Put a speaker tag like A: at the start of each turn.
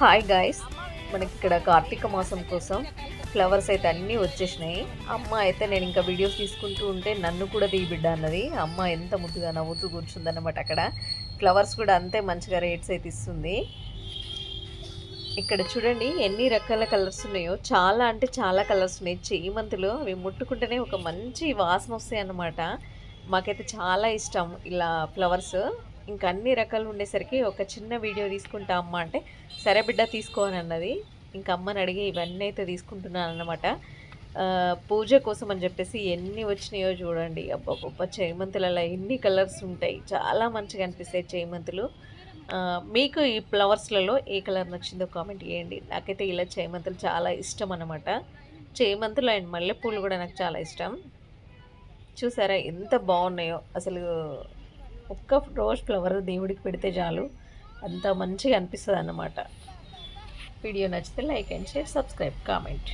A: Hi guys, మనకి ఇక్కడ కార్తీక మాసం కోసం ఫ్లవర్స్ అయితే అన్నీ వచ్చేసినాయి. అమ్మ అయితే నేను ఇంకా వీడియోస్ తీసుకుంటూ ఉంటే నన్ను కూడా బిడ్డ అన్నది. అమ్మ ఎంత ముద్దుగా నవ్వుతూ కూర్చుందన్నమాట. అక్కడ ఫ్లవర్స్ కూడా అంతే మంచిగా రేట్స్ అయితే ఇస్తుంది. ఇక్కడ చూడండి ఎన్ని రకాల కలర్స్ ఉన్నాయో, చాలా అంటే చాలా కలర్స్ ఉన్నాయి. చేమంతులు అవి ముట్టుకుంటేనే ఒక మంచి వాసన వస్తాయి అన్నమాట. మాకైతే చాలా ఇష్టం ఇలా ఫ్లవర్స్. ఇంకా అన్ని రకాలు ఉండేసరికి ఒక చిన్న వీడియో తీసుకుంటా అమ్మ అంటే, సరే బిడ్డ తీసుకో అని అన్నది. ఇంకా అమ్మని అడిగి ఇవన్నీ అయితే తీసుకుంటున్నాను అన్నమాట. పూజ కోసం అని చెప్పేసి ఎన్ని వచ్చినాయో చూడండి. అబ్బబ్బబ్బ, చేమంతులలో ఎన్ని కలర్స్ ఉంటాయి, చాలా మంచిగా అనిపిస్తాయి చేమంతులు. మీకు ఈ ఫ్లవర్స్లలో ఏ కలర్ నచ్చిందో కామెంట్ చేయండి. నాకైతే ఇలా చేమంతులు చాలా ఇష్టం అన్నమాట. చేమంతులు అండ్ మల్లెపూలు కూడా నాకు చాలా ఇష్టం. చూసారా ఎంత బాగున్నాయో అసలు. ఒక్క రోజ్ ఫ్లవర్ దేవుడికి పెడితే చాలు, అంత మంచిగా అనిపిస్తుంది అన్నమాట. వీడియో నచ్చితే like and share, subscribe, comment.